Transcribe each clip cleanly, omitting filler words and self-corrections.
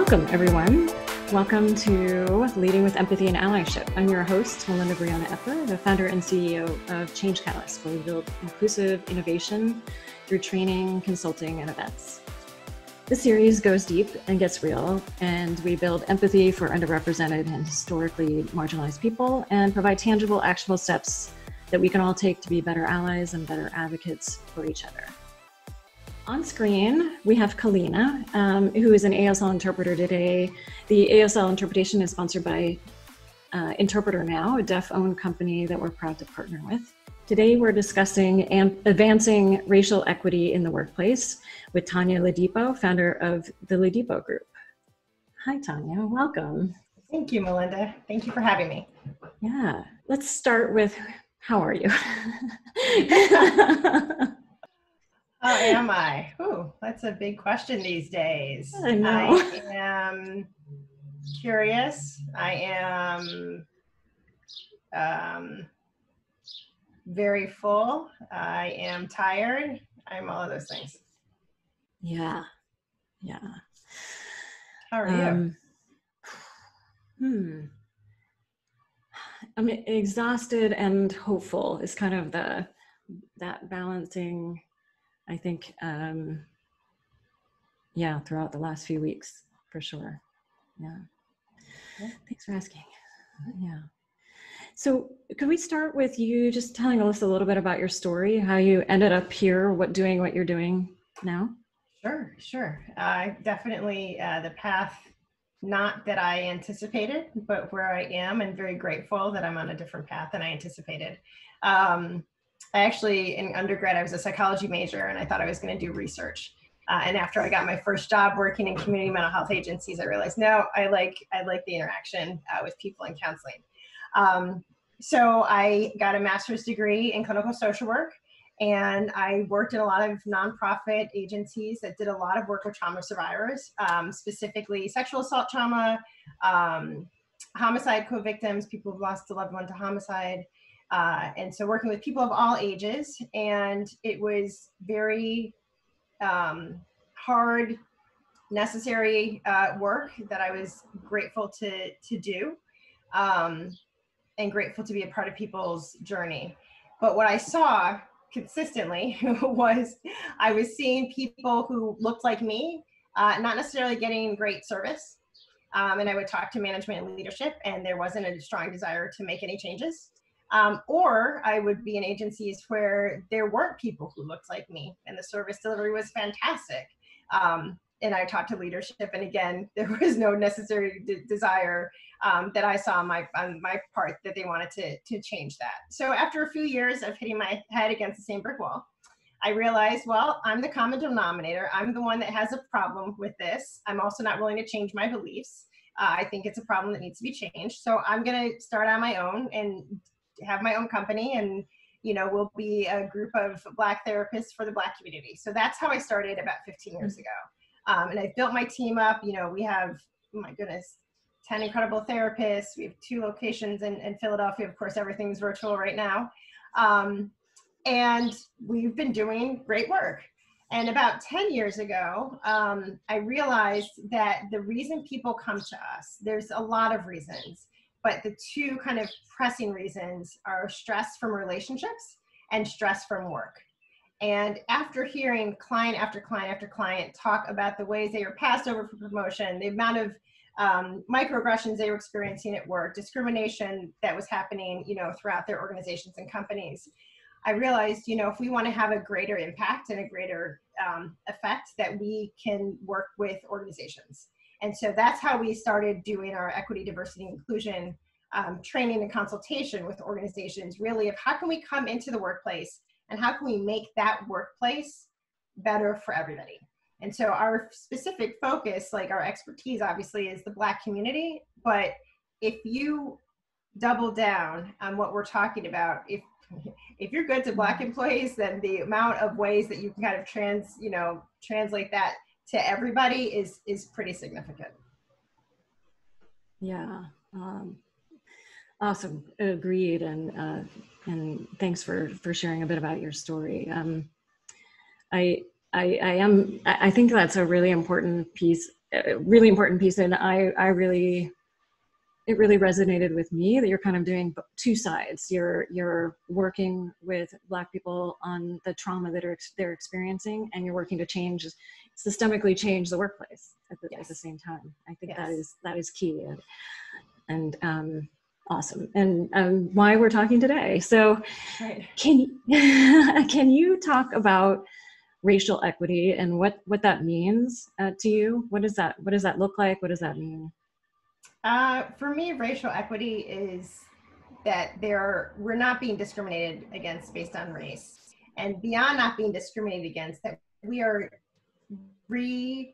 Welcome, everyone. Welcome to Leading with Empathy and Allyship. I'm your host, Melinda Briana Epler, the founder and CEO of Change Catalyst, where we build inclusive innovation through training, consulting, and events. This series goes deep and gets real, and we build empathy for underrepresented and historically marginalized people and provide tangible, actionable steps that we can all take to be better allies and better advocates for each other. On screen, we have Kalina, who is an ASL interpreter today. The ASL interpretation is sponsored by Interpreter Now, a deaf-owned company that we're proud to partner with. Today, we're discussing advancing racial equity in the workplace with Tonya Ladipo, founder of the Ladipo Group. Hi, Tonya. Welcome. Thank you, Melinda. Thank you for having me. Yeah. Let's start with, how are you? How am I? Ooh, that's a big question these days. I know. I am curious. I am very full. I am tired. I'm all of those things. Yeah. How are you? I'm exhausted and hopeful is kind of that balancing, I think, throughout the last few weeks, for sure. Yeah. Thanks for asking. Yeah. So could we start with you just telling us a little bit about your story, how you ended up here, doing what you're doing now? Sure. Definitely the path, not that I anticipated, but where I am, and very grateful that I'm on a different path than I anticipated. I actually, in undergrad, I was a psychology major, and I thought I was going to do research. And after I got my first job working in community mental health agencies, I realized, no, I like the interaction with people and counseling. So I got a master's degree in clinical social work, and I worked in a lot of nonprofit agencies that did a lot of work with trauma survivors, specifically sexual assault trauma, homicide co-victims, people who've lost a loved one to homicide. And so working with people of all ages, and it was very hard, necessary work that I was grateful to do, and grateful to be a part of people's journey. But what I saw consistently was I was seeing people who looked like me, not necessarily getting great service. And I would talk to management and leadership, and there wasn't a strong desire to make any changes. Or I would be in agencies where there weren't people who looked like me, and the service delivery was fantastic. And I talked to leadership, and again, there was no necessary desire that I saw on my part that they wanted to change that. So after a few years of hitting my head against the same brick wall, I realized, well, I'm the common denominator. I'm the one that has a problem with this. I'm also not willing to change my beliefs. I think it's a problem that needs to be changed. So I'm going to start on my own and have my own company, and we'll be a group of Black therapists for the Black community. So that's how I started about 15 years ago. And I built my team up. We have, oh my goodness, 10 incredible therapists. We have 2 locations in Philadelphia. Of course, everything's virtual right now. And we've been doing great work. And about 10 years ago, I realized that the reason people come to us, there's a lot of reasons, but the 2 kind of pressing reasons are stress from relationships and stress from work. And after hearing client after client after client talk about the ways they were passed over for promotion, the amount of microaggressions they were experiencing at work, discrimination that was happening, throughout their organizations and companies, I realized, if we want to have a greater impact and a greater effect, that we can work with organizations. And so that's how we started doing our equity, diversity, and inclusion training and consultation with organizations, really, of how can we come into the workplace and how can we make that workplace better for everybody. And so our specific focus, like our expertise, obviously, is the Black community. But if you double down on what we're talking about, if you're good to Black employees, then the amount of ways that you can kind of translate that to everybody is pretty significant. Yeah. Awesome. Agreed. And thanks for sharing a bit about your story. I think that's a really important piece a really important piece. And it really resonated with me that you're kind of doing two sides. You're working with Black people on the trauma that they're experiencing, and you're working to systemically change the workplace at the same time. I think that is key, and awesome, and why we're talking today. So, right. Can you talk about racial equity and what that means to you? What does that look like? What does that mean? For me, racial equity is that we're not being discriminated against based on race, and beyond not being discriminated against, that we are reimagining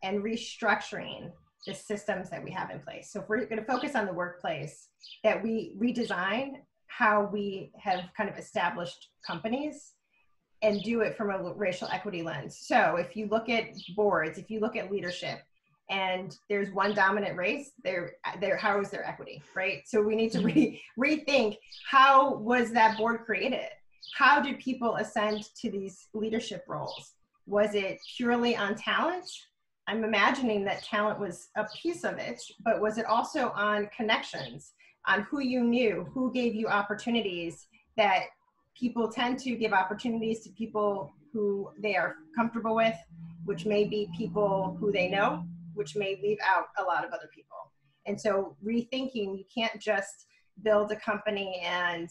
and restructuring the systems that we have in place. So if we're going to focus on the workplace, that we redesign how we have kind of established companies and do it from a racial equity lens. So if you look at boards, if you look at leadership, and there's one dominant race, how is there equity, right? So we need to rethink, how was that board created? How did people ascend to these leadership roles? Was it purely on talent? I'm imagining that talent was a piece of it, but was it also on connections, on who you knew, who gave you opportunities? That people tend to give opportunities to people who they are comfortable with, which may be people who they know, which may leave out a lot of other people. And so rethinking, you can't just build a company and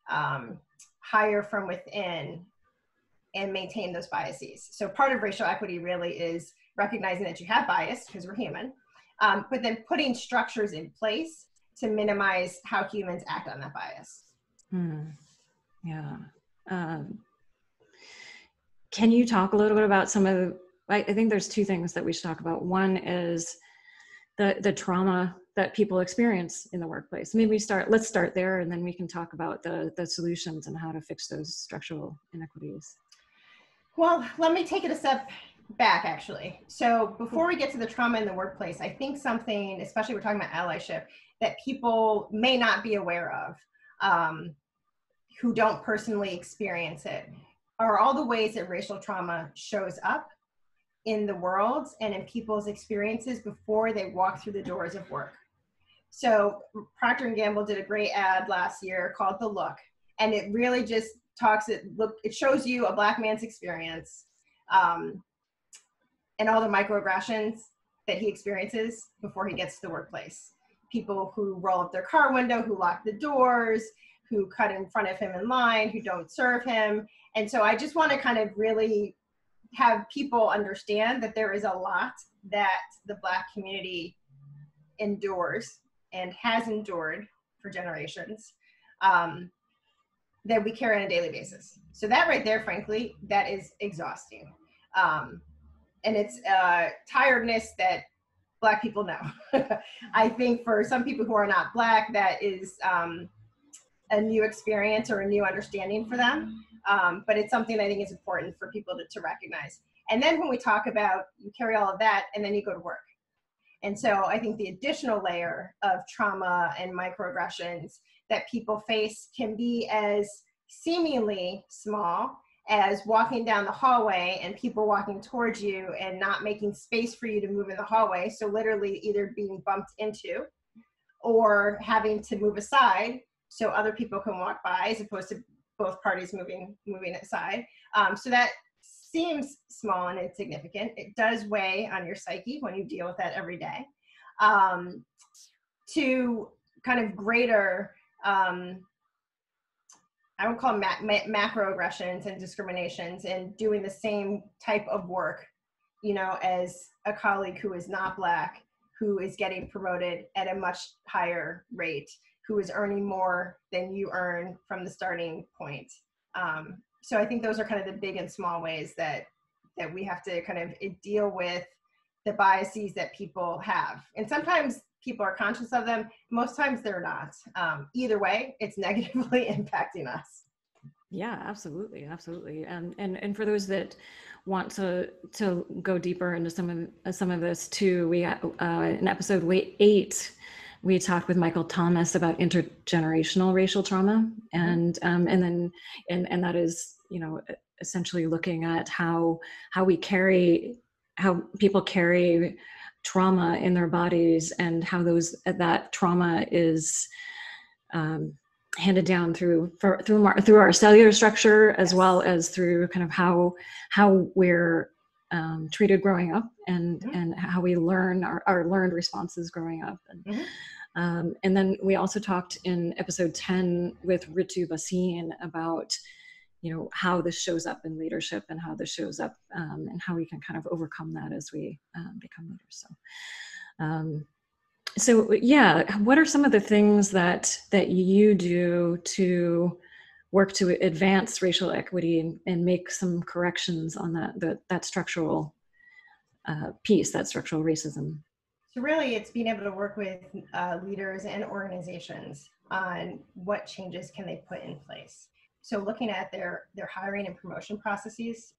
hire from within and maintain those biases. So part of racial equity really is recognizing that you have bias, because we're human, but then putting structures in place to minimize how humans act on that bias. Yeah. Can you talk a little bit about some of the, I think there's two things that we should talk about. One is the trauma that people experience in the workplace. Maybe let's start there, and then we can talk about the solutions and how to fix those structural inequities. Well, let me take it a step back, actually. So before we get to the trauma in the workplace, I think something, especially we're talking about allyship, that people may not be aware of, who don't personally experience it, are all the ways that racial trauma shows up in the world and in people's experiences before they walk through the doors of work. So Procter & Gamble did a great ad last year called The Look, and it really just it shows you a Black man's experience, and all the microaggressions that he experiences before he gets to the workplace. People who roll up their car window, who lock the doors, who cut in front of him in line, who don't serve him. And so I just want to kind of really have people understand that there is a lot that the Black community endures and has endured for generations, that we carry on a daily basis. So that right there, frankly, that is exhausting. And it's tiredness that Black people know. I think for some people who are not Black, that is a new experience or a new understanding for them. But it's something I think is important for people to recognize. And then when we talk about, you carry all of that and then you go to work. And so I think the additional layer of trauma and microaggressions that people face can be as seemingly small as walking down the hallway and people walking towards you and not making space for you to move in the hallway. So literally either being bumped into or having to move aside so other people can walk by, as opposed to both parties moving aside. So that seems small and insignificant. It does weigh on your psyche when you deal with that every day. To kind of greater, I would call them macroaggressions and discriminations, and doing the same type of work, as a colleague who is not Black, who is getting promoted at a much higher rate, who is earning more than you earn from the starting point. So I think those are kind of the big and small ways that we have to kind of deal with the biases that people have. And sometimes people are conscious of them. Most times they're not. Either way, it's negatively impacting us. Yeah, absolutely. Absolutely. And for those that want to go deeper into some of this too, we in episode 8, we talked with Michael Thomas about intergenerational racial trauma, and that is, essentially looking at how we carry how people carry trauma in their bodies, and how that trauma is handed down through our cellular structure, as well as through kind of how we're treated growing up, and how we learn our learned responses growing up. And then we also talked in episode 10 with Ritu Basin about, how this shows up in leadership, and how this shows up, and how we can kind of overcome that as we become leaders. So yeah, what are some of the things that you do to work to advance racial equity and make some corrections on that structural piece, that structural racism? So really, it's being able to work with leaders and organizations on what changes can they put in place. So looking at their hiring and promotion processes,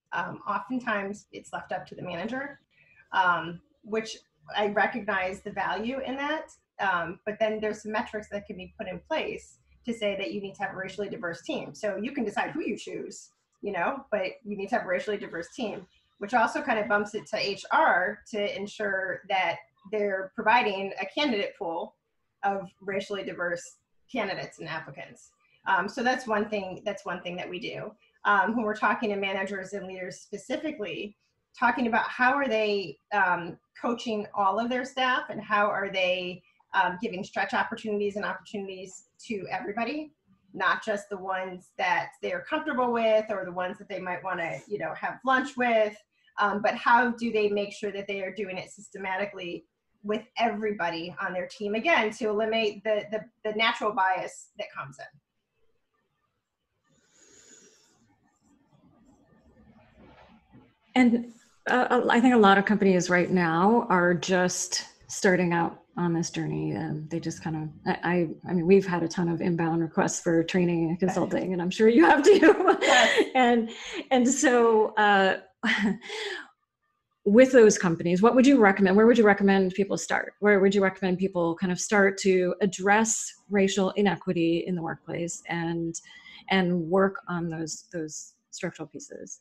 oftentimes it's left up to the manager, which I recognize the value in that. But then there's some metrics that can be put in place to say that you need to have a racially diverse team. So you can decide who you choose, but you need to have a racially diverse team, which also kind of bumps it to HR to ensure that they're providing a candidate pool of racially diverse candidates and applicants. So that's one thing that we do. When we're talking to managers and leaders specifically, talking about how are they coaching all of their staff, and how are they giving stretch opportunities and opportunities to everybody, not just the ones that they're comfortable with or the ones that they might want to, have lunch with, but how do they make sure that they are doing it systematically with everybody on their team, again, to eliminate the natural bias that comes in. And I think a lot of companies right now are just starting out on this journey, and they just kind of, I mean, we've had a ton of inbound requests for training and consulting, and I'm sure you have too. And so with those companies, what would you recommend? Where would you recommend people start? Where would you recommend people kind of start to address racial inequity in the workplace and work on those structural pieces?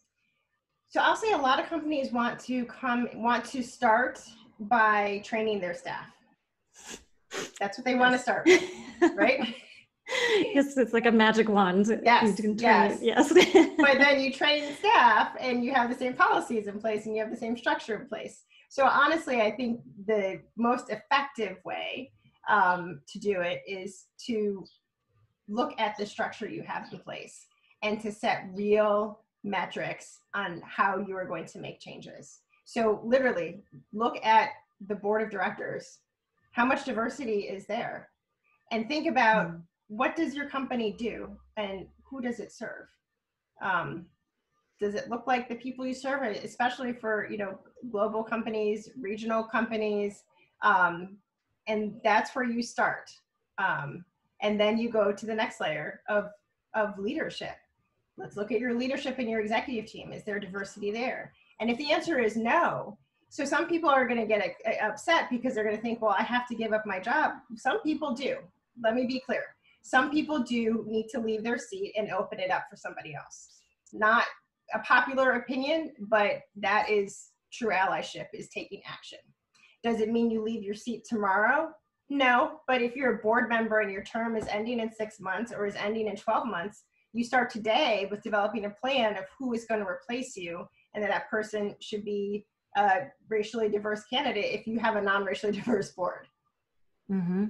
So I'll say a lot of companies want to start by training their staff. That's what they want to start with, right? Yes, it's like a magic wand. Yes, yes. But then you train staff, and you have the same policies in place, and you have the same structure in place. So honestly, I think the most effective way to do it is to look at the structure you have in place, and to set real metrics on how you are going to make changes. So literally look at the board of directors. How much diversity is there? And think about what does your company do, and who does it serve? Does it look like the people you serve, especially for global companies, regional companies? And that's where you start. And then you go to the next layer of leadership. Let's look at your leadership and your executive team. Is there diversity there? And if the answer is no, so some people are going to get upset because they're going to think, well, I have to give up my job. Some people do. Let me be clear. Some people do need to leave their seat and open it up for somebody else. Not a popular opinion, but that is true allyship, is taking action. Does it mean you leave your seat tomorrow? No, but if you're a board member and your term is ending in 6 months or is ending in 12 months, you start today with developing a plan of who is going to replace you, and that person should be a racially diverse candidate if you have a non-racially diverse board. Mm-hmm.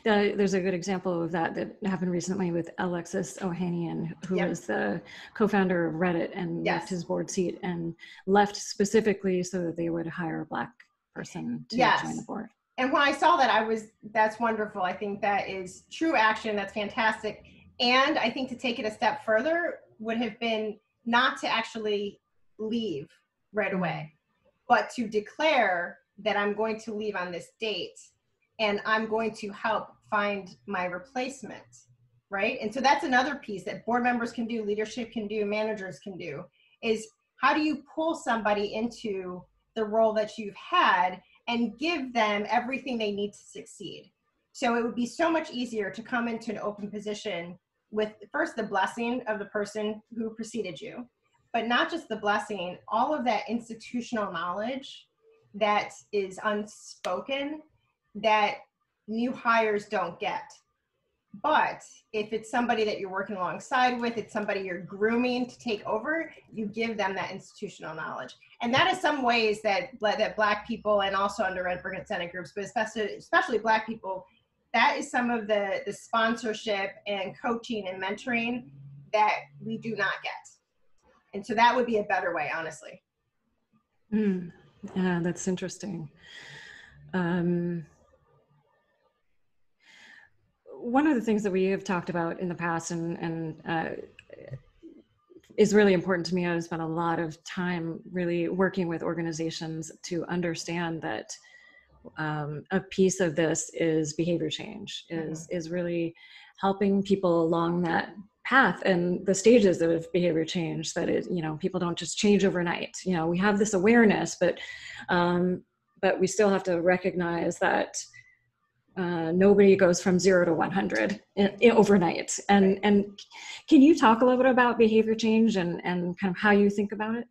There's a good example of that happened recently with Alexis Ohanian, who was the co-founder of Reddit, and left his board seat, and left specifically so that they would hire a Black person to join the board. And when I saw that, that's wonderful. I think that is true action. That's fantastic. And I think to take it a step further would have been not to actually leave right away, but to declare that I'm going to leave on this date, and I'm going to help find my replacement, right? And so that's another piece that board members can do, leadership can do, managers can do, is how do you pull somebody into the role that you've had and give them everything they need to succeed? So it would be so much easier to come into an open position with first the blessing of the person who preceded you, but not just the blessing, all of that institutional knowledge that is unspoken that new hires don't get. But if it's somebody that you're working alongside with, it's somebody you're grooming to take over, you give them that institutional knowledge. And that is some ways that Black people, and also underrepresented groups, but especially Black people, that is some of the sponsorship and coaching and mentoring that we do not get. And so that would be a better way, honestly. Yeah, that's interesting. One of the things that we have talked about in the past and is really important to me, I've spent a lot of time really working with organizations to understand that a piece of this is behavior change, is really helping people along that path and the stages of behavior change, that it, people don't just change overnight. We have this awareness, but we still have to recognize that nobody goes from 0 to 100 overnight. And can you talk a little bit about behavior change and kind of how you think about it?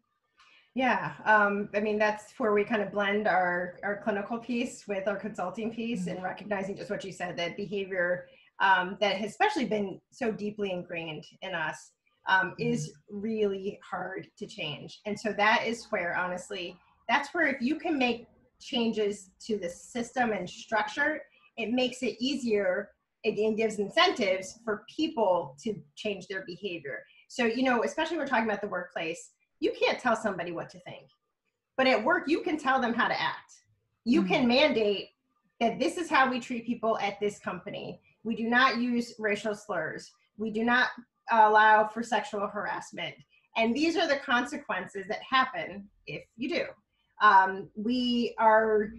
Yeah, I mean, that's where we kind of blend our clinical piece with our consulting piece, and recognizing just what you said, that behavior that has especially been so deeply ingrained in us is really hard to change. And so that is where, honestly, that's where if you can make changes to the system and structure, it makes it easier. It gives incentives for people to change their behavior. So, especially when we're talking about the workplace, you can't tell somebody what to think, but at work, you can tell them how to act. You can mandate that this is how we treat people at this company. We do not use racial slurs. We do not allow for sexual harassment. And these are the consequences that happen if you do. We are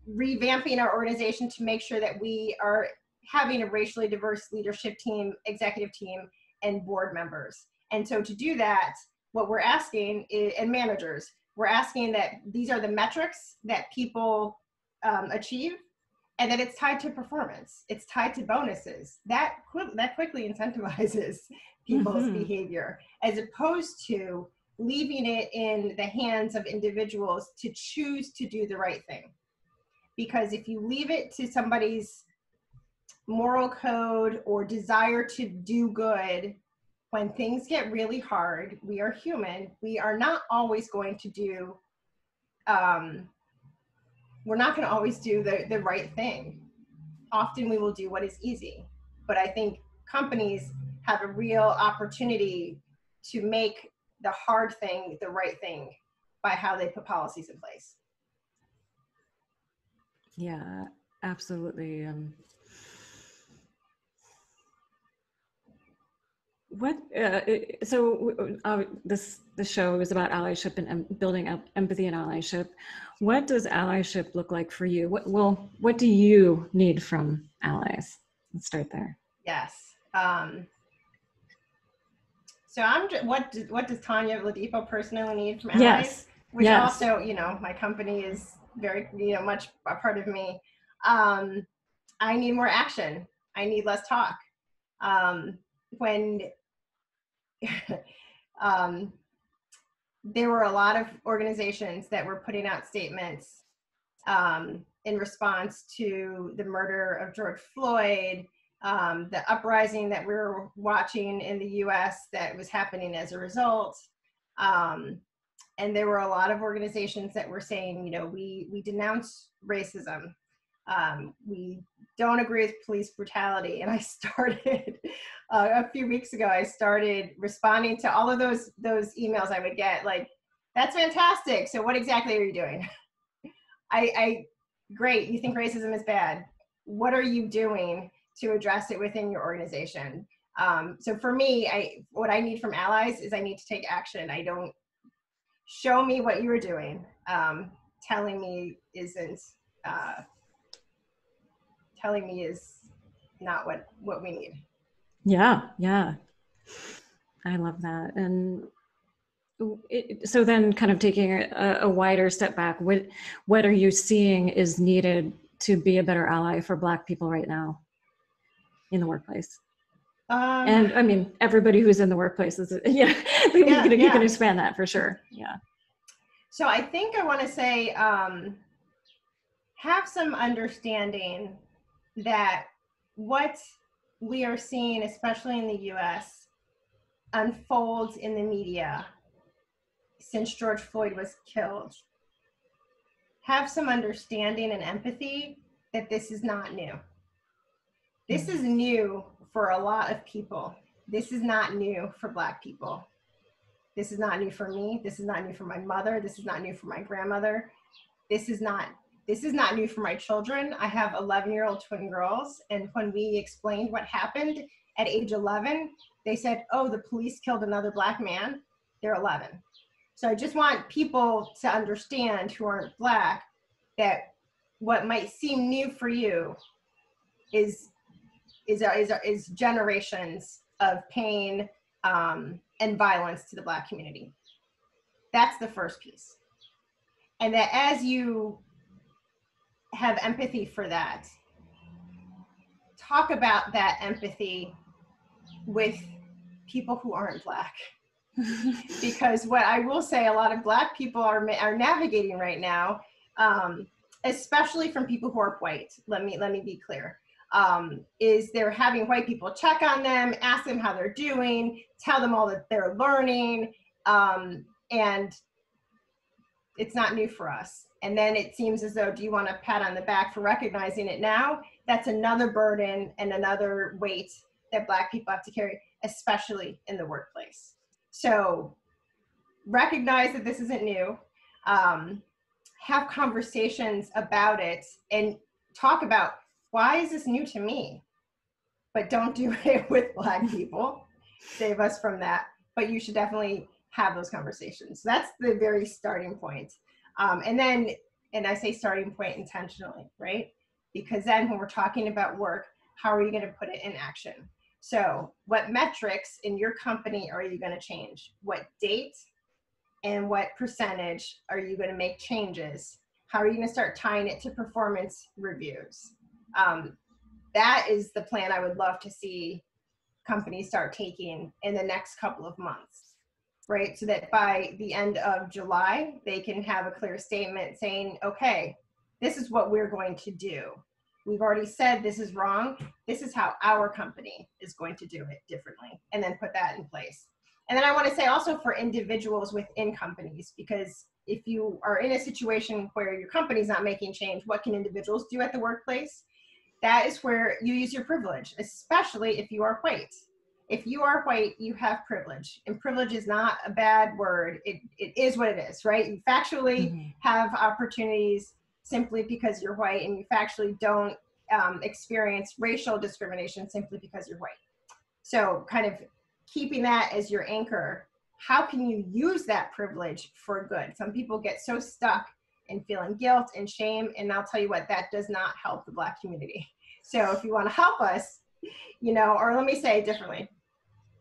revamping our organization to make sure that we are having a racially diverse leadership team, executive team, and board members. And so to do that, what we're asking is, and managers, we're asking that these are the metrics that people achieve, and that it's tied to performance. It's tied to bonuses. That quickly incentivizes people's behavior, as opposed to leaving it in the hands of individuals to choose to do the right thing. Because if you leave it to somebody's moral code or desire to do good, when things get really hard, we are human. We are not always going to do, we're not going to always do the right thing. Often we will do what is easy. But I think companies have a real opportunity to make the hard thing the right thing by how they put policies in place. Yeah, absolutely. This show is about allyship and building up empathy and allyship. What does allyship look like for you? What do you need from allies? Let's start there. Yes. So what does Tonya Ladipo personally need from allies? Yes. Which also, my company is very, much a part of me. I need more action. I need less talk. When there were a lot of organizations that were putting out statements in response to the murder of George Floyd, the uprising that we were watching in the US that was happening as a result. And there were a lot of organizations that were saying, we denounce racism. We don't agree with police brutality. And I started, a few weeks ago, I started responding to all of those emails I would get, like, that's fantastic. So what exactly are you doing? Great, you think racism is bad. What are you doing to address it within your organization? So for me, what I need from allies is I need to take action. I don't, show me what you were doing. Telling me is not what we need. Yeah. I love that. And so then kind of taking a wider step back, what are you seeing is needed to be a better ally for Black people right now in the workplace? And I mean, everybody who's in the workplace is, you can expand that for sure. Yeah. So I think I want to say, have some understanding that what we are seeing, especially in the US, unfolds in the media since George Floyd was killed. Have some understanding and empathy that this is not new. This is new for a lot of people. This is not new for Black people. This is not new for me. This is not new for my mother. This is not new for my grandmother. This is not new for my children. I have 11-year-old twin girls, and when we explained what happened at age 11, they said, oh, the police killed another Black man. They're 11. So I just want people to understand who aren't Black that what might seem new for you is generations of pain and violence to the Black community. That's the first piece. And that as you have empathy for that, talk about that empathy with people who aren't Black. Because what I will say, a lot of Black people are navigating right now, especially from people who are white, let me be clear, is they're having white people check on them, ask them how they're doing, tell them all that they're learning, and it's not new for us. And then it seems as though, do you want a pat on the back for recognizing it now? That's another burden and another weight that Black people have to carry, especially in the workplace. So recognize that this isn't new. Have conversations about it and talk about, why is this new to me? But don't do it with Black people. Save us from that. But you should definitely have those conversations. That's the very starting point. And I say starting point intentionally, right? Because then when we're talking about work, how are you going to put it in action? So what metrics in your company are you going to change? What date and what percentage are you going to make changes? How are you going to start tying it to performance reviews? That is the plan I would love to see companies start taking in the next couple of months, right? So that by the end of July, they can have a clear statement saying, okay, this is what we're going to do. We've already said this is wrong. This is how our company is going to do it differently, and then put that in place. And then I want to say also for individuals within companies, because if you are in a situation where your company's not making change, what can individuals do at the workplace? That is where you use your privilege, especially if you are white. If you are white, you have privilege, and privilege is not a bad word. It is what it is, right? You factually have opportunities simply because you're white, and you factually don't experience racial discrimination simply because you're white. So kind of keeping that as your anchor, how can you use that privilege for good? Some people get so stuck in feeling guilt and shame, and I'll tell you what, that does not help the Black community. So if you want to help us, you know, or let me say it differently,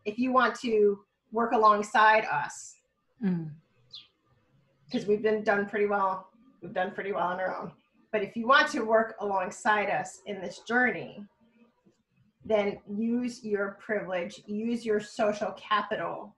if you want to work alongside us, because we've done pretty well on our own, but if you want to work alongside us in this journey, then use your privilege, use your social capital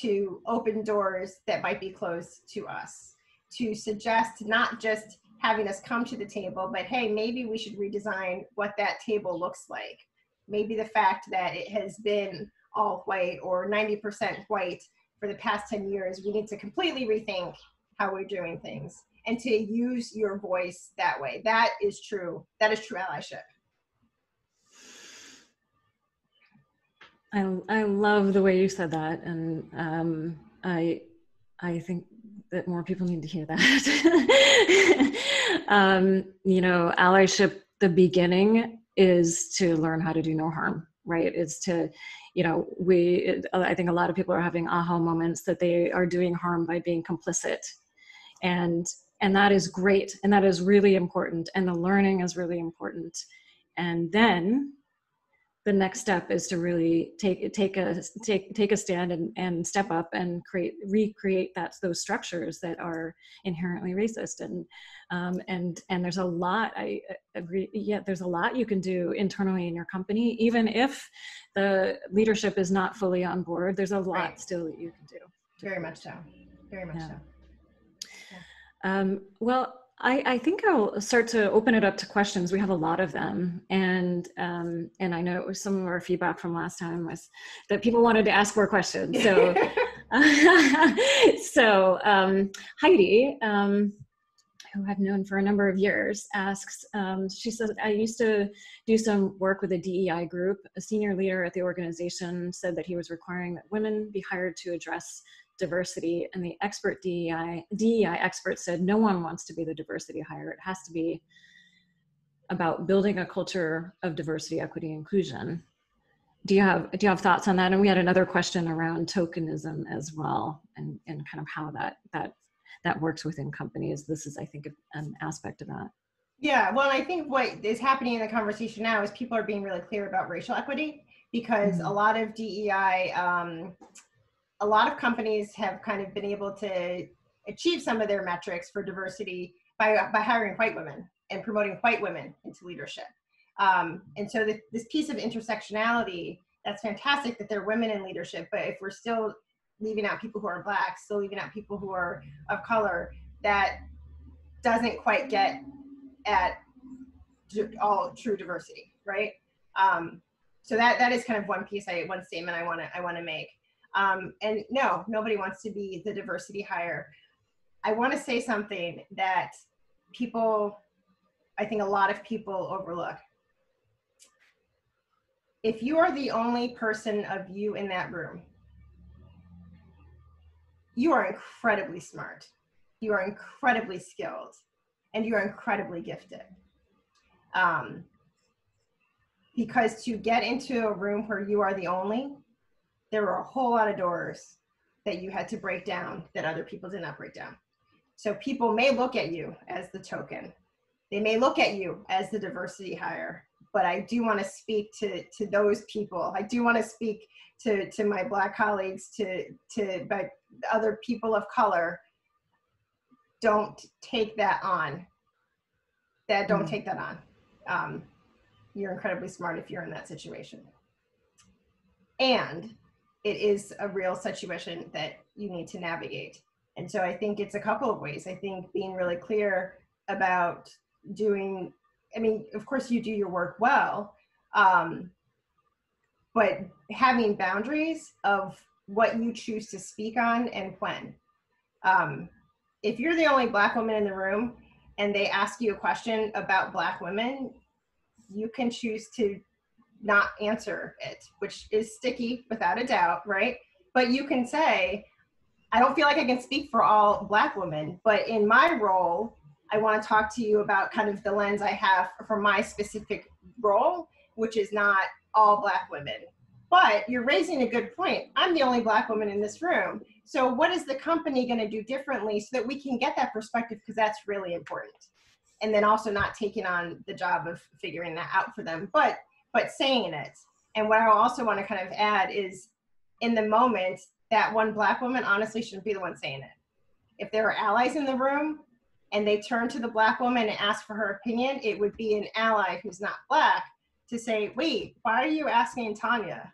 to open doors that might be closed to us, to suggest not just having us come to the table, but hey, maybe we should redesign what that table looks like. Maybe the fact that it has been all white or 90% white for the past 10 years, we need to completely rethink how we're doing things, and to use your voice that way. That is true allyship. I love the way you said that, and I think that more people need to hear that. You know, allyship, the beginning is to learn how to do no harm, right? It's to, you know, I think a lot of people are having aha moments that they are doing harm by being complicit, and that is great, and that is really important, and the learning is really important. And then the next step is to really take a stand and step up and recreate those structures that are inherently racist. And there's a lot, I agree, yeah, there's a lot you can do internally in your company, even if the leadership is not fully on board. There's a lot still that you can do. Very much so. Very much so. Well, I think I'll start to open it up to questions. We have a lot of them, and I know it was some of our feedback from last time was that people wanted to ask more questions. So, Heidi, who I've known for a number of years, asks. She says, "I used to do some work with a DEI group. A senior leader at the organization said that he was requiring that women be hired to address diversity, and the expert DEI expert said no one wants to be the diversity hire. It has to be about building a culture of diversity, equity, inclusion." Do you have thoughts on that? And we had another question around tokenism as well, and kind of how that works within companies. This is, I think, an aspect of that. Yeah, well, I think what is happening in the conversation now is people are being really clear about racial equity, because a lot of DEI, a lot of companies have kind of been able to achieve some of their metrics for diversity by hiring white women and promoting white women into leadership. And so this piece of intersectionality, that's fantastic that there are women in leadership, but if we're still leaving out people who are Black, still leaving out people who are of color, that doesn't quite get at all true diversity, right? So that is kind of one statement I want to make. And no, nobody wants to be the diversity hire. I want to say something that I think a lot of people overlook. If you are the only person of you in that room, you are incredibly smart, you are incredibly skilled, and you are incredibly gifted. Because to get into a room where you are the only, there were a whole lot of doors that you had to break down that other people did not break down. So people may look at you as the token. They may look at you as the diversity hire, but I do want to speak to those people. I do want to speak to my Black colleagues, to other people of color. Don't take that on. Don't take that on. You're incredibly smart if you're in that situation. And it is a real situation that you need to navigate. And so I think it's a couple of ways. I think being really clear about of course you do your work well, but having boundaries of what you choose to speak on and when. If you're the only Black woman in the room and they ask you a question about Black women, you can choose to not answer it, which is sticky without a doubt, right? But you can say, I don't feel like I can speak for all Black women, but in my role, I want to talk to you about kind of the lens I have for my specific role, which is not all Black women. But you're raising a good point. I'm the only Black woman in this room. So what is the company going to do differently so that we can get that perspective? Because that's really important. And then also not taking on the job of figuring that out for them, but saying it. And what I also want to kind of add is, in the moment, that one Black woman honestly shouldn't be the one saying it. If there are allies in the room and they turn to the Black woman and ask for her opinion, it would be an ally who's not Black to say, wait, why are you asking Tonya?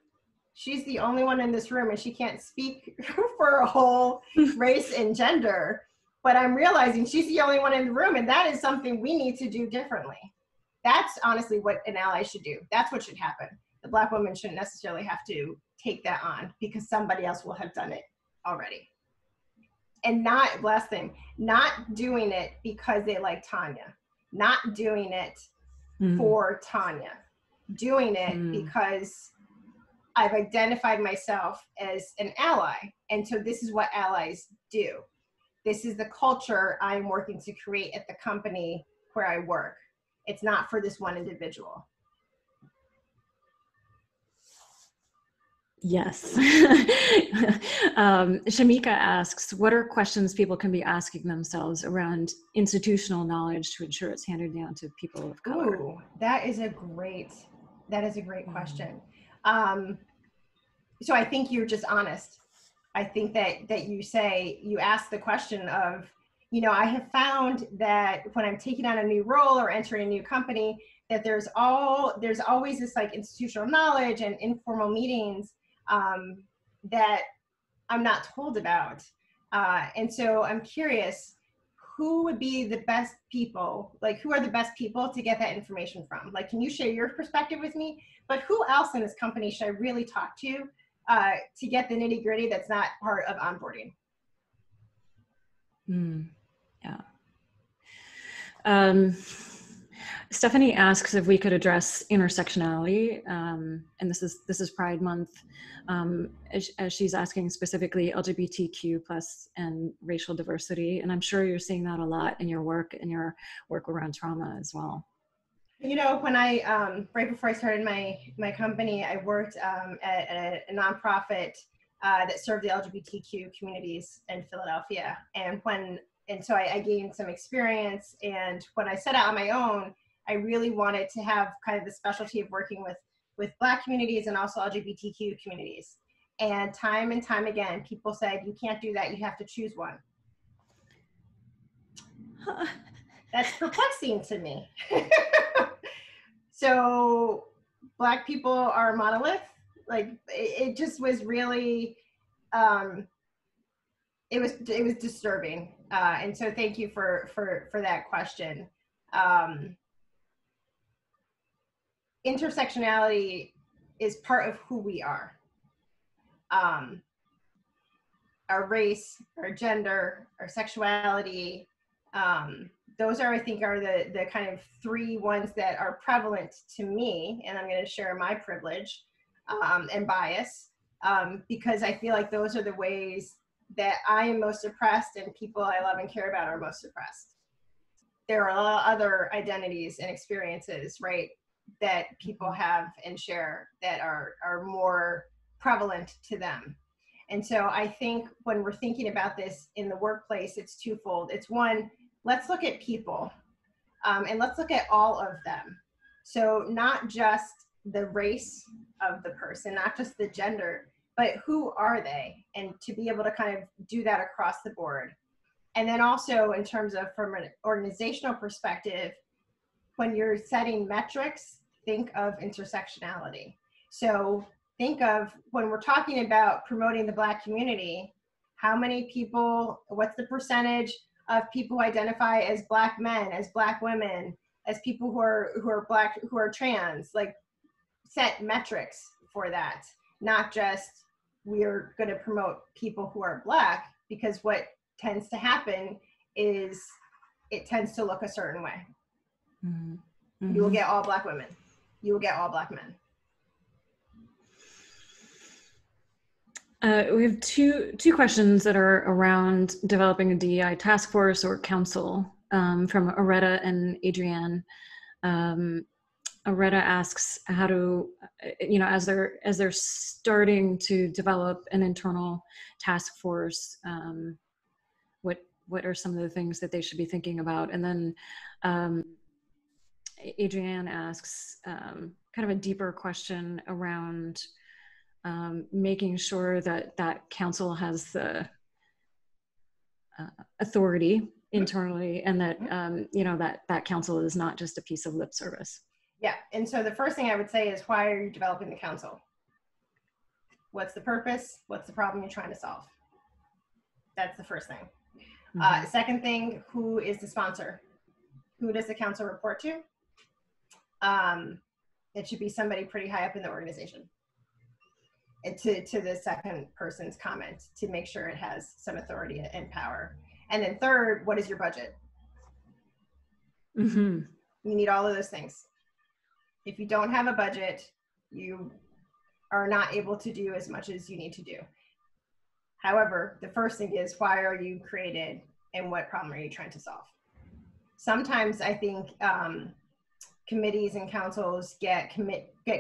She's the only one in this room and she can't speak for a whole race and gender. But I'm realizing she's the only one in the room, and that is something we need to do differently. That's honestly what an ally should do. That's what should happen. The Black woman shouldn't necessarily have to take that on because somebody else will have done it already. And last thing, not doing it because they like Tonya, not doing it for Tonya, doing it because I've identified myself as an ally. And so this is what allies do. This is the culture I'm working to create at the company where I work. It's not for this one individual. Yes. Shamika asks, what are questions people can be asking themselves around institutional knowledge to ensure it's handed down to people of color? Ooh, that is a great question. So I think you're just honest. I think that you ask the question of, I have found that when I'm taking on a new role or entering a new company, that there's always this like institutional knowledge and informal meetings that I'm not told about. And so I'm curious, who would be the best people, like who are the best people to get that information from? Like, can you share your perspective with me? But who else in this company should I really talk to get the nitty gritty that's not part of onboarding? Yeah. Stephanie asks if we could address intersectionality, and this is Pride Month, as she's asking specifically LGBTQ plus and racial diversity, and I'm sure you're seeing that a lot in your work around trauma as well. You know, when I right before I started my company, I worked at a nonprofit that served the LGBTQ communities in Philadelphia, and so I gained some experience. And when I set out on my own, I really wanted to have kind of the specialty of working with Black communities and also LGBTQ communities. And time again, people said, you can't do that, you have to choose one. That's perplexing to me. So Black people are a monolith? Like, it just was really, it was disturbing. And so thank you for that question. Intersectionality is part of who we are. Our race, our gender, our sexuality, those are, I think, are the kind of three ones that are prevalent to me, and I'm going to share my privilege and bias, because I feel like those are the ways that I am most oppressed and people I love and care about are most oppressed. There are a lot of other identities and experiences, right, that people have and share that are more prevalent to them. And so I think when we're thinking about this in the workplace, it's twofold. It's one, let's look at people, and let's look at all of them. So not just the race of the person, not just the gender, but who are they? And to be able to kind of do that across the board. And then also in terms of from an organizational perspective, when you're setting metrics, think of intersectionality. So think of when we're talking about promoting the Black community, how many people, what's the percentage of people who identify as Black men, as Black women, as people who are Black, who are trans, like set metrics for that, not just we're going to promote people who are Black, because what tends to happen is it tends to look a certain way. Mm-hmm. Mm-hmm. You will get all Black women. You will get all Black men. We have two questions that are around developing a DEI task force or council, from Areta and Adrienne. Areta asks how to, as they're starting to develop an internal task force, what are some of the things that they should be thinking about? And then Adrienne asks kind of a deeper question around making sure that that council has the authority internally, and that that council is not just a piece of lip service. Yeah, and so the first thing I would say is, why are you developing the council? What's the purpose? What's the problem you're trying to solve? That's the first thing. Mm-hmm. Second thing, who is the sponsor? Who does the council report to? It should be somebody pretty high up in the organization. And to the second person's comment, to make sure it has some authority and power. And then third, what is your budget? Mm-hmm. You need all of those things. If you don't have a budget, you are not able to do as much as you need to do. However, the first thing is, why are you created and what problem are you trying to solve? Sometimes I think committees and councils get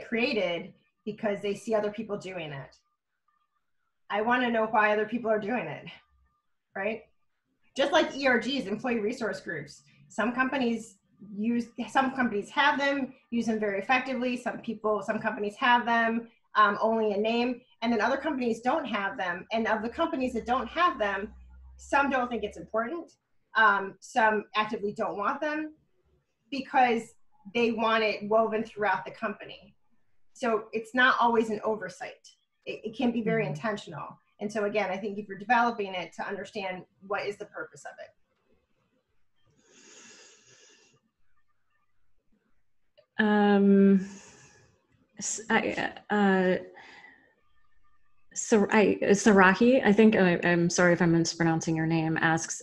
created because they see other people doing it. I want to know why other people are doing it, right? Just like ERGs, employee resource groups. Some companies have them, use them very effectively. Some companies have them, only in name, and then other companies don't have them. And of the companies that don't have them, some don't think it's important. Some actively don't want them because they want it woven throughout the company. So it's not always an oversight. It can be very intentional. And so again, I think if you're developing it, to understand what is the purpose of it. Sarahi, I think, I'm sorry if I'm mispronouncing your name, asks,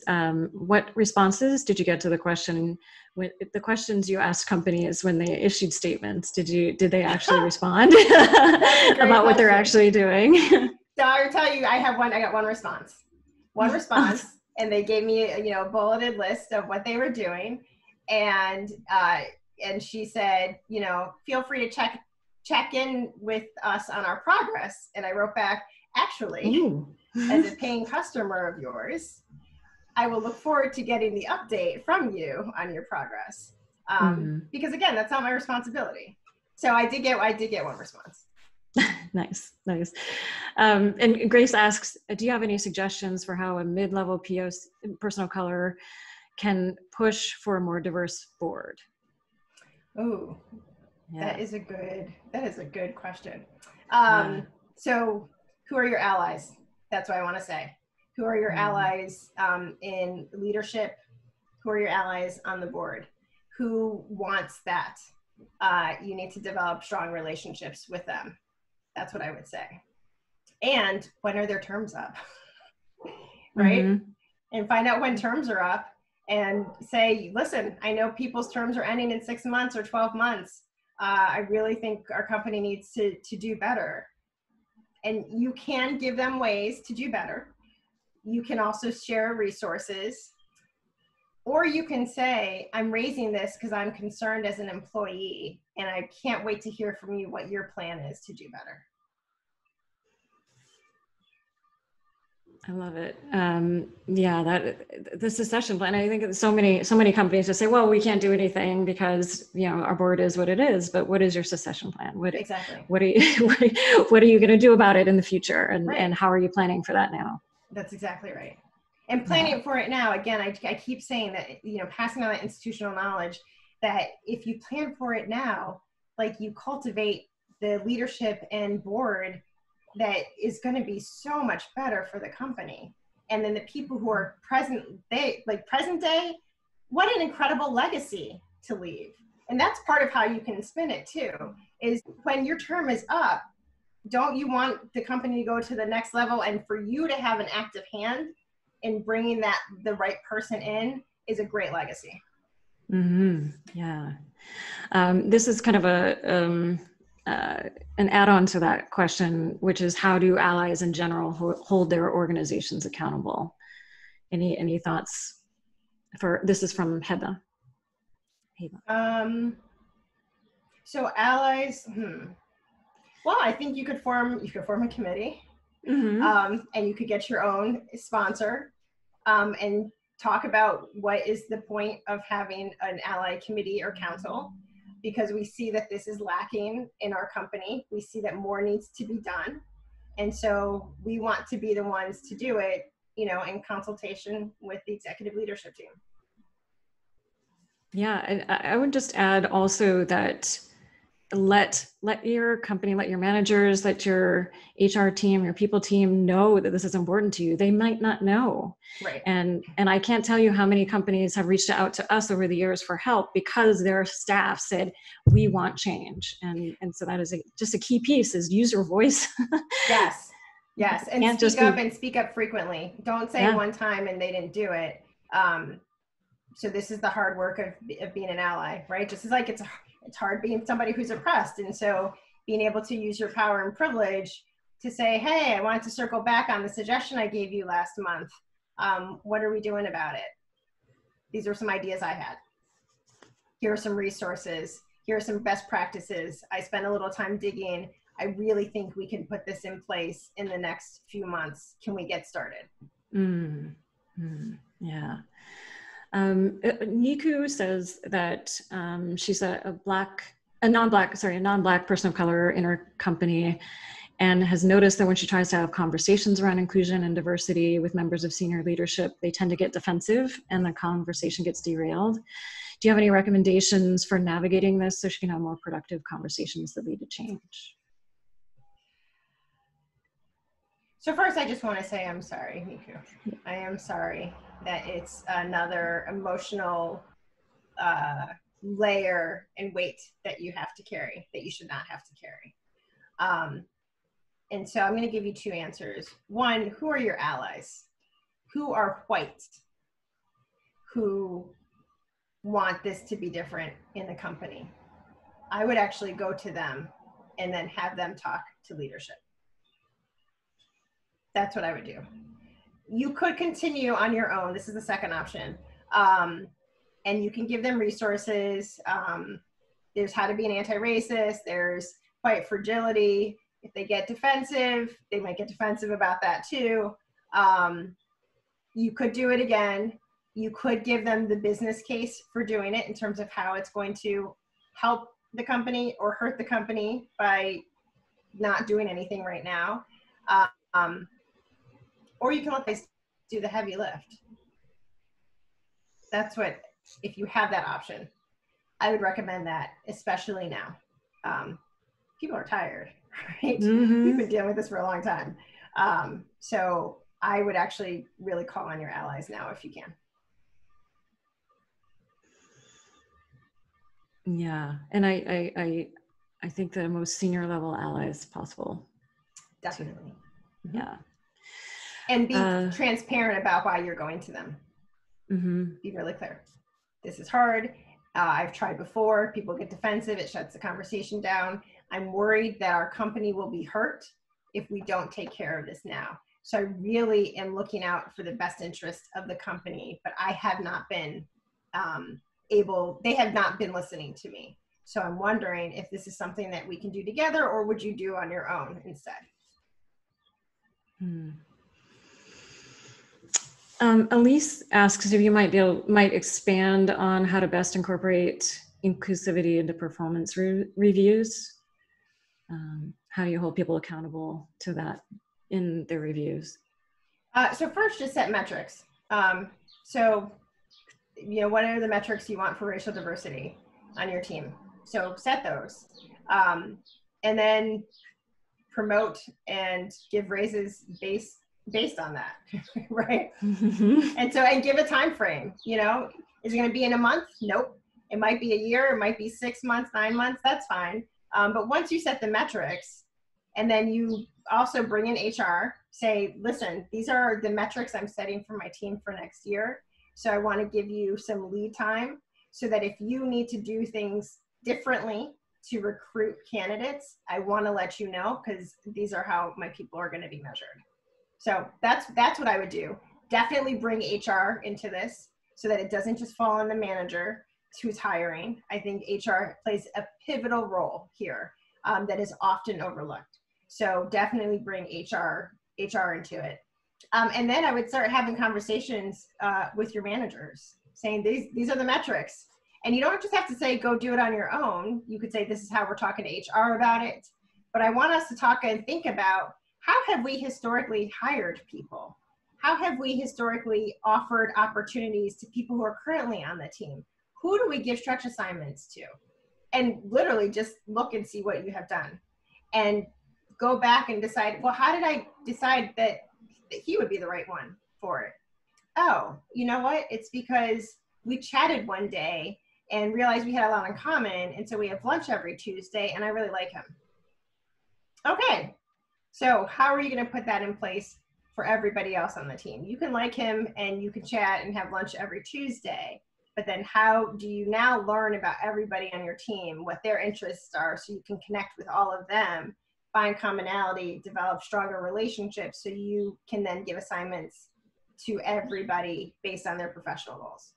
what responses did you get to the question, when the questions you asked companies when they issued statements, did they actually respond about what they're actually doing? So I will tell you, I got one response, and they gave me a bulleted list of what they were doing. And she said, feel free to check in with us on our progress. And I wrote back, actually, as a paying customer of yours, I will look forward to getting the update from you on your progress. Because again, that's not my responsibility. So I did get one response. Nice. And Grace asks, do you have any suggestions for how a mid-level person of color can push for a more diverse board? Oh, yeah. That is a good question. So who are your allies? That's what I want to say. Who are your allies in leadership? Who are your allies on the board? Who wants that? You need to develop strong relationships with them. That's what I would say. And when are their terms up? Right? And find out when terms are up and say, listen, I know people's terms are ending in 6 months or 12 months. I really think our company needs to do better. And you can give them ways to do better. You can also share resources. Or you can say, I'm raising this because I'm concerned as an employee, and I can't wait to hear from you what your plan is to do better. I love it. The succession plan. I think so many companies just say, well, we can't do anything because our board is what it is. But what is your succession plan? Exactly. What are you going to do about it in the future? And right. And how are you planning for that now? That's exactly right. And planning for it now. Again, I keep saying that passing on that institutional knowledge, that if you plan for it now, like you cultivate the leadership and board that is going to be so much better for the company. And then the people who are present day, what an incredible legacy to leave. And that's part of how you can spin it too, is when your term is up, don't you want the company to go to the next level, and for you to have an active hand in bringing the right person in is a great legacy. Yeah. This is kind of an add-on to that question, which is, how do allies in general hold their organizations accountable? Any thoughts? This is from Heba. So allies, well, I think you could form a committee, and you could get your own sponsor, and talk about what is the point of having an ally committee or council, because we see that this is lacking in our company. We see that more needs to be done. And so we want to be the ones to do it, in consultation with the executive leadership team. Yeah, and I would just add also that let your company, let your managers, let your HR team, your people team know that this is important to you. They might not know. Right. And I can't tell you how many companies have reached out to us over the years for help because their staff said, we want change. And so that is just a key piece, is use your voice. Yes. And speak up frequently. Don't say one time and they didn't do it. So this is the hard work of being an ally, right? Just as like it's hard being somebody who's oppressed. And so being able to use your power and privilege to say, hey, I wanted to circle back on the suggestion I gave you last month. What are we doing about it? These are some ideas I had. Here are some resources. Here are some best practices. I spent a little time digging. I really think we can put this in place in the next few months. Can we get started? Yeah. Niku says that she's a non-Black person of color in her company, and has noticed that when she tries to have conversations around inclusion and diversity with members of senior leadership, they tend to get defensive and the conversation gets derailed. Do you have any recommendations for navigating this so she can have more productive conversations that lead to change? So first, I just want to say I'm sorry, Niku. I am sorry that it's another emotional layer and weight that you have to carry, that you should not have to carry. And so I'm going to give you two answers. One, who are your allies? Who are white? Who want this to be different in the company? I would actually go to them and then have them talk to leadership. That's what I would do. You could continue on your own. This is the second option. And you can give them resources. There's How to Be an Anti-Racist. There's White Fragility. If they get defensive, they might get defensive about that too. You could do it again. You could give them the business case for doing it in terms of how it's going to help the company or hurt the company by not doing anything right now. Or you can let them do the heavy lift. That's what, if you have that option, I would recommend that, especially now. People are tired, right? Mm-hmm. We've been dealing with this for a long time. So I would actually really call on your allies now if you can. Yeah, and I think the most senior level allies possible. Definitely. Yeah. And be transparent about why you're going to them. Mm-hmm. Be really clear. This is hard. I've tried before. People get defensive. It shuts the conversation down. I'm worried that our company will be hurt if we don't take care of this now. So I really am looking out for the best interest of the company, but I have not been they have not been listening to me. So I'm wondering if this is something that we can do together, or would you do on your own instead? Elise asks if you might expand on how to best incorporate inclusivity into performance reviews. How do you hold people accountable to that in their reviews? So first, just set metrics. So, what are the metrics you want for racial diversity on your team? So set those, and then promote and give raises based on that, right? And give a time frame. Is it going to be in a month? Nope. It might be a year. It might be 6 months, 9 months. That's fine. But once you set the metrics, and then you also bring in HR, say, listen, these are the metrics I'm setting for my team for next year. So I want to give you some lead time so that if you need to do things differently to recruit candidates, I want to let you know, because these are how my people are going to be measured. So that's what I would do. Definitely bring HR into this so that it doesn't just fall on the manager who's hiring. I think HR plays a pivotal role here that is often overlooked. So definitely bring HR into it. And then I would start having conversations with your managers saying these are the metrics. And you don't just have to say, go do it on your own. You could say, this is how we're talking to HR about it. But I want us to talk and think about, how have we historically hired people? How have we historically offered opportunities to people who are currently on the team? Who do we give stretch assignments to? And literally just look and see what you have done. And go back and decide, well, how did I decide that he would be the right one for it? Oh, you know what? It's because we chatted one day and realized we had a lot in common. And so we have lunch every Tuesday, and I really like him. Okay. So how are you going to put that in place for everybody else on the team? You can like him and you can chat and have lunch every Tuesday, but then how do you now learn about everybody on your team, what their interests are, so you can connect with all of them, find commonality, develop stronger relationships, so you can then give assignments to everybody based on their professional goals.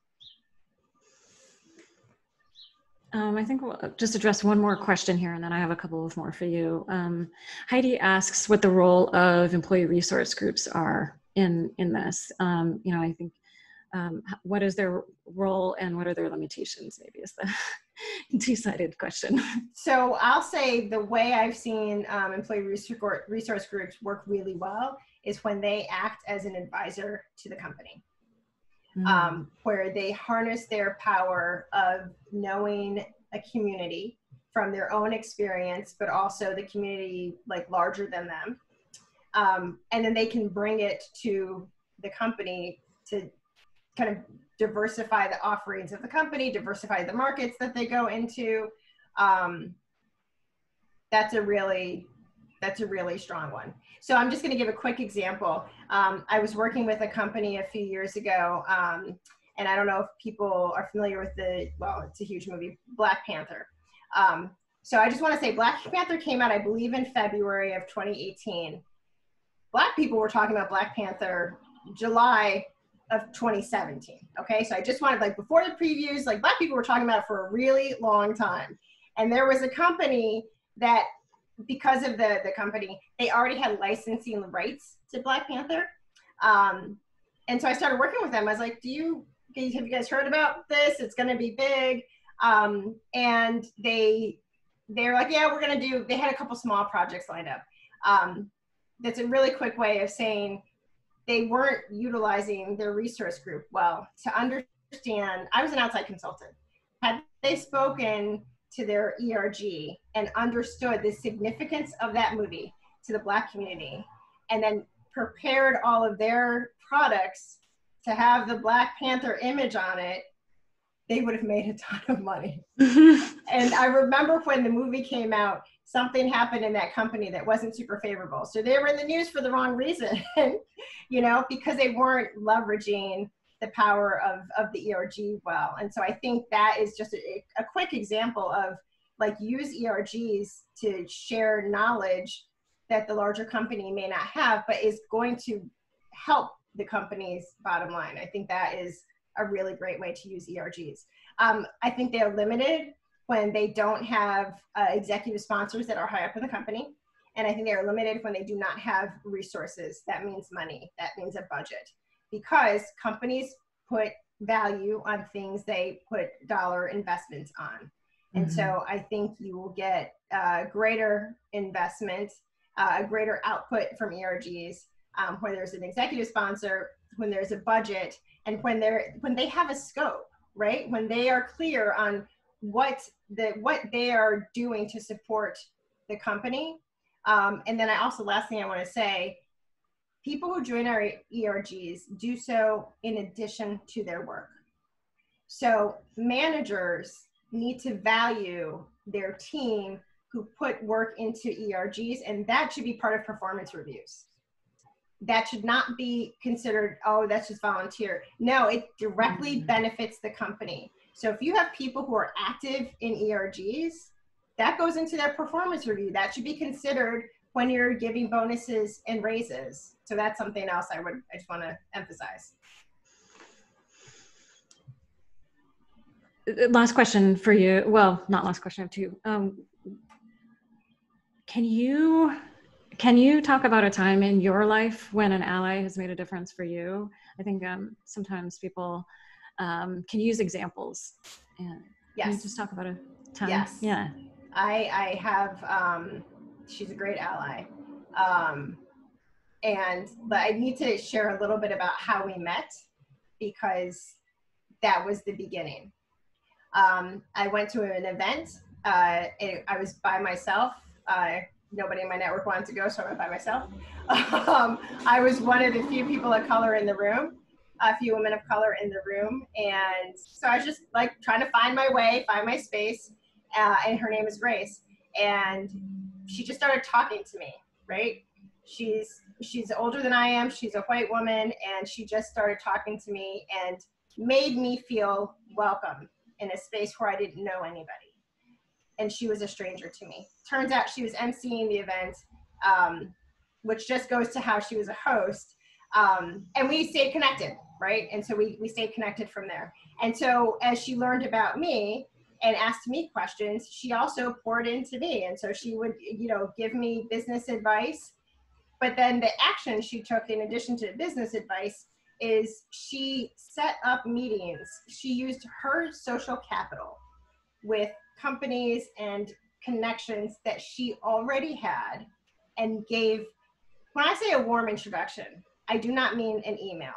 I think we'll just address one more question here, and then I have a couple of more for you. Heidi asks what the role of employee resource groups are in this. I think what is their role and what are their limitations, maybe, is the two-sided question. So I'll say the way I've seen employee resource groups work really well is when they act as an advisor to the company. Where they harness their power of knowing a community from their own experience, but also the community larger than them. And then they can bring it to the company to kind of diversify the offerings of the company, diversify the markets that they go into. That's a really strong one. So I'm just going to give a quick example. I was working with a company a few years ago, and I don't know if people are familiar with it's a huge movie, Black Panther. So I just want to say Black Panther came out, I believe, in February of 2018. Black people were talking about Black Panther July of 2017. Okay, so I just wanted, like, before the previews, like, Black people were talking about it for a really long time. And there was a company that, because of the company, they already had licensing rights to Black Panther. And so I started working with them. I was like, have you guys heard about this? It's going to be big. And they're like, yeah, we're going to do, they had a couple small projects lined up. That's a really quick way of saying they weren't utilizing their resource group well to understand. I was an outside consultant. Had they spoken to their ERG and understood the significance of that movie to the Black community, and then prepared all of their products to have the Black Panther image on it, they would have made a ton of money. And I remember when the movie came out, something happened in that company that wasn't super favorable. So they were in the news for the wrong reason, because they weren't leveraging the power of the ERG well. And so I think that is just a quick example of, like, use ERGs to share knowledge that the larger company may not have, but is going to help the company's bottom line. I think that is a really great way to use ERGs. I think they're limited when they don't have executive sponsors that are high up in the company. And I think they are limited when they do not have resources. That means money, that means a budget. Because companies put value on things they put dollar investments on. And so I think you will get greater investment, a greater output from ERGs when there's an executive sponsor, when there's a budget, and when they have a scope, right? When they are clear on what they are doing to support the company. And then last thing I want to say, people who join our ERGs do so in addition to their work. So managers need to value their team who put work into ERGs, and that should be part of performance reviews. That should not be considered, oh, that's just volunteer. No, it directly benefits the company. So if you have people who are active in ERGs, that goes into their performance review. That should be considered when you're giving bonuses and raises. So that's something else I just want to emphasize. Last question for you. Well, not last question, I have two. Can you talk about a time in your life when an ally has made a difference for you? I think sometimes people can use examples. And yes. Can you just talk about a time? Yes. Yeah. I have, she's a great ally. But I need to share a little bit about how we met, because that was the beginning. I went to an event. I was by myself. Nobody in my network wanted to go, so I went by myself. I was one of the few people of color in the room, a few women of color in the room. And so I was just, like, trying to find my way, find my space. And her name is Grace. And she just started talking to me, right? She's older than I am. She's a white woman. And she just started talking to me and made me feel welcome in a space where I didn't know anybody. And she was a stranger to me. Turns out she was emceeing the event, which just goes to how she was a host. And we stayed connected, right? And so we stayed connected from there. And so as she learned about me and asked me questions, she also poured into me. And so she would, give me business advice. But then the action she took, in addition to business advice, is she set up meetings. She used her social capital with companies and connections that she already had, and gave, when I say a warm introduction, I do not mean an email.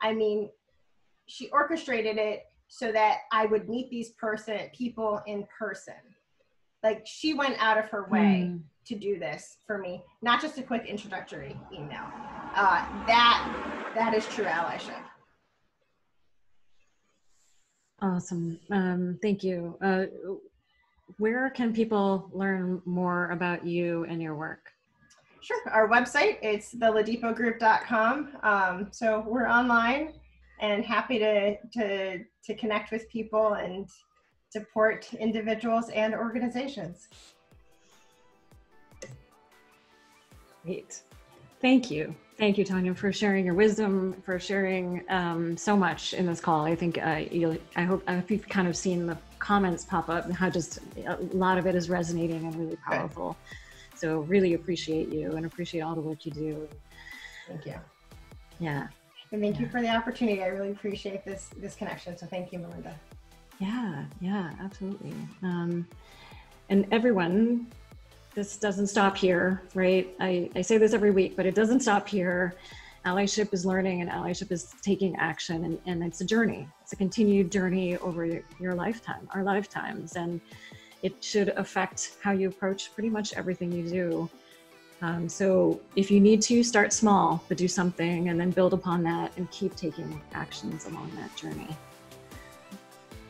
I mean, she orchestrated it so that I would meet these people in person. Like, she went out of her way to do this for me, not just a quick introductory email. That is true allyship. Awesome. Thank you. Where can people learn more about you and your work? Sure. Our website, it's theladipogroup.com. So we're online and happy to connect with people and support individuals and organizations. Great. Thank you. Thank you, Tonya, for sharing your wisdom, for sharing so much in this call. I think I hope you've kind of seen the comments pop up and how just a lot of it is resonating and really powerful. So really appreciate you and appreciate all the work you do. Thank you. Yeah. And thank you for the opportunity. I really appreciate this connection. So thank you, Melinda. Yeah, absolutely. And everyone, this doesn't stop here, right? I say this every week, but it doesn't stop here. Allyship is learning and allyship is taking action, and it's a journey. It's a continued journey over your lifetime, our lifetimes, and it should affect how you approach pretty much everything you do. So if you need to, start small, but do something and then build upon that and keep taking actions along that journey.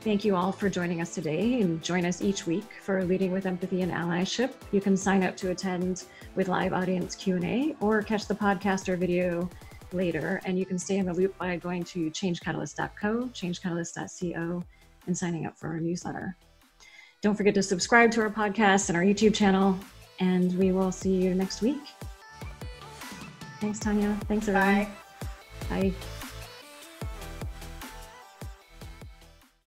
Thank you all for joining us today, and join us each week for Leading with Empathy and Allyship. You can sign up to attend with live audience Q&A or catch the podcast or video later. And you can stay in the loop by going to changecatalyst.co, changecatalyst.co, and signing up for our newsletter. Don't forget to subscribe to our podcast and our YouTube channel, and we will see you next week. Thanks, Tonya. Thanks, everyone. Bye. Bye.